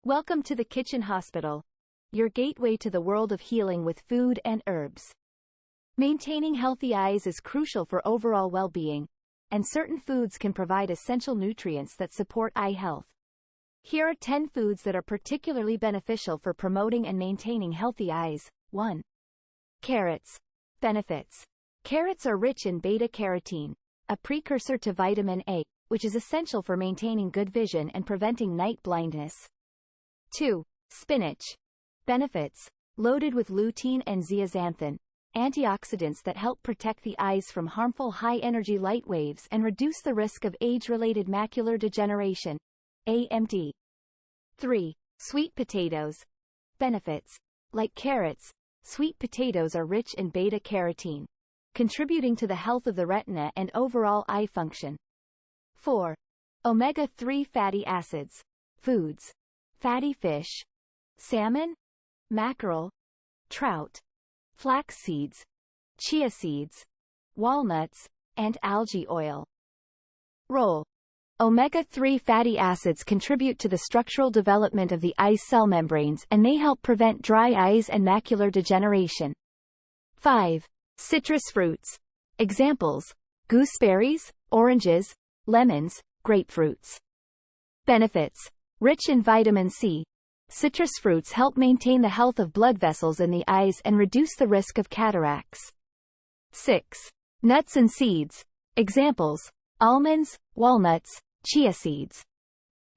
Welcome to the Kitchen Hospital, your gateway to the world of healing with food and herbs. Maintaining healthy eyes is crucial for overall well-being, and certain foods can provide essential nutrients that support eye health. Here are 10 foods that are particularly beneficial for promoting and maintaining healthy eyes. 1. Carrots. Benefits. Carrots are rich in beta-carotene, a precursor to vitamin A, which is essential for maintaining good vision and preventing night blindness. 2. Spinach. Benefits. Loaded with lutein and zeaxanthin, antioxidants that help protect the eyes from harmful high-energy light waves and reduce the risk of age-related macular degeneration, AMD. 3. Sweet potatoes. Benefits. Like carrots, sweet potatoes are rich in beta-carotene, contributing to the health of the retina and overall eye function. 4. Omega-3 fatty acids. Foods. Fatty fish, salmon, mackerel, trout, flax seeds, chia seeds, walnuts, and algae oil. Role. Omega-3 fatty acids contribute to the structural development of the eye's cell membranes and may help prevent dry eyes and macular degeneration. 5. Citrus fruits. Examples: gooseberries, oranges, lemons, grapefruits. Benefits. Rich in vitamin C, citrus fruits help maintain the health of blood vessels in the eyes and reduce the risk of cataracts. 6. Nuts and seeds. Examples: almonds, walnuts, chia seeds.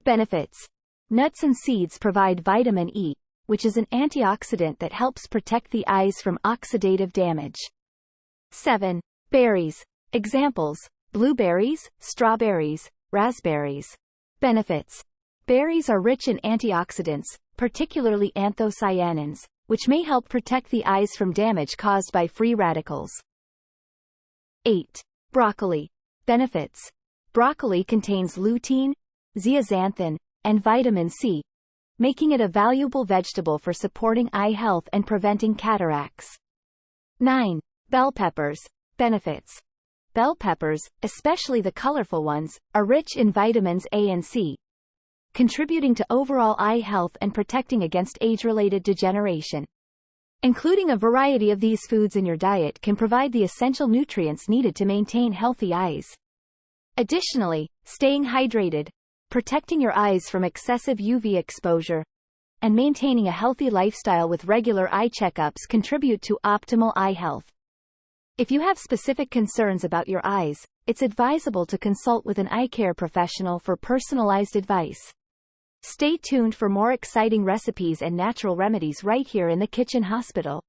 Benefits. Nuts and seeds provide vitamin E, which is an antioxidant that helps protect the eyes from oxidative damage. 7. Berries. Examples: blueberries, strawberries, raspberries. Benefits. Berries are rich in antioxidants, particularly anthocyanins, which may help protect the eyes from damage caused by free radicals. 8. Broccoli. Benefits. Broccoli contains lutein, zeaxanthin, and vitamin C, making it a valuable vegetable for supporting eye health and preventing cataracts. 9. Bell peppers. Benefits. Bell peppers, especially the colorful ones, are rich in vitamins A and C, contributing to overall eye health and protecting against age-related degeneration. Including a variety of these foods in your diet can provide the essential nutrients needed to maintain healthy eyes. Additionally, staying hydrated, protecting your eyes from excessive UV exposure, and maintaining a healthy lifestyle with regular eye checkups contribute to optimal eye health. If you have specific concerns about your eyes, it's advisable to consult with an eye care professional for personalized advice. Stay tuned for more exciting recipes and natural remedies right here in the Kitchen Hospital.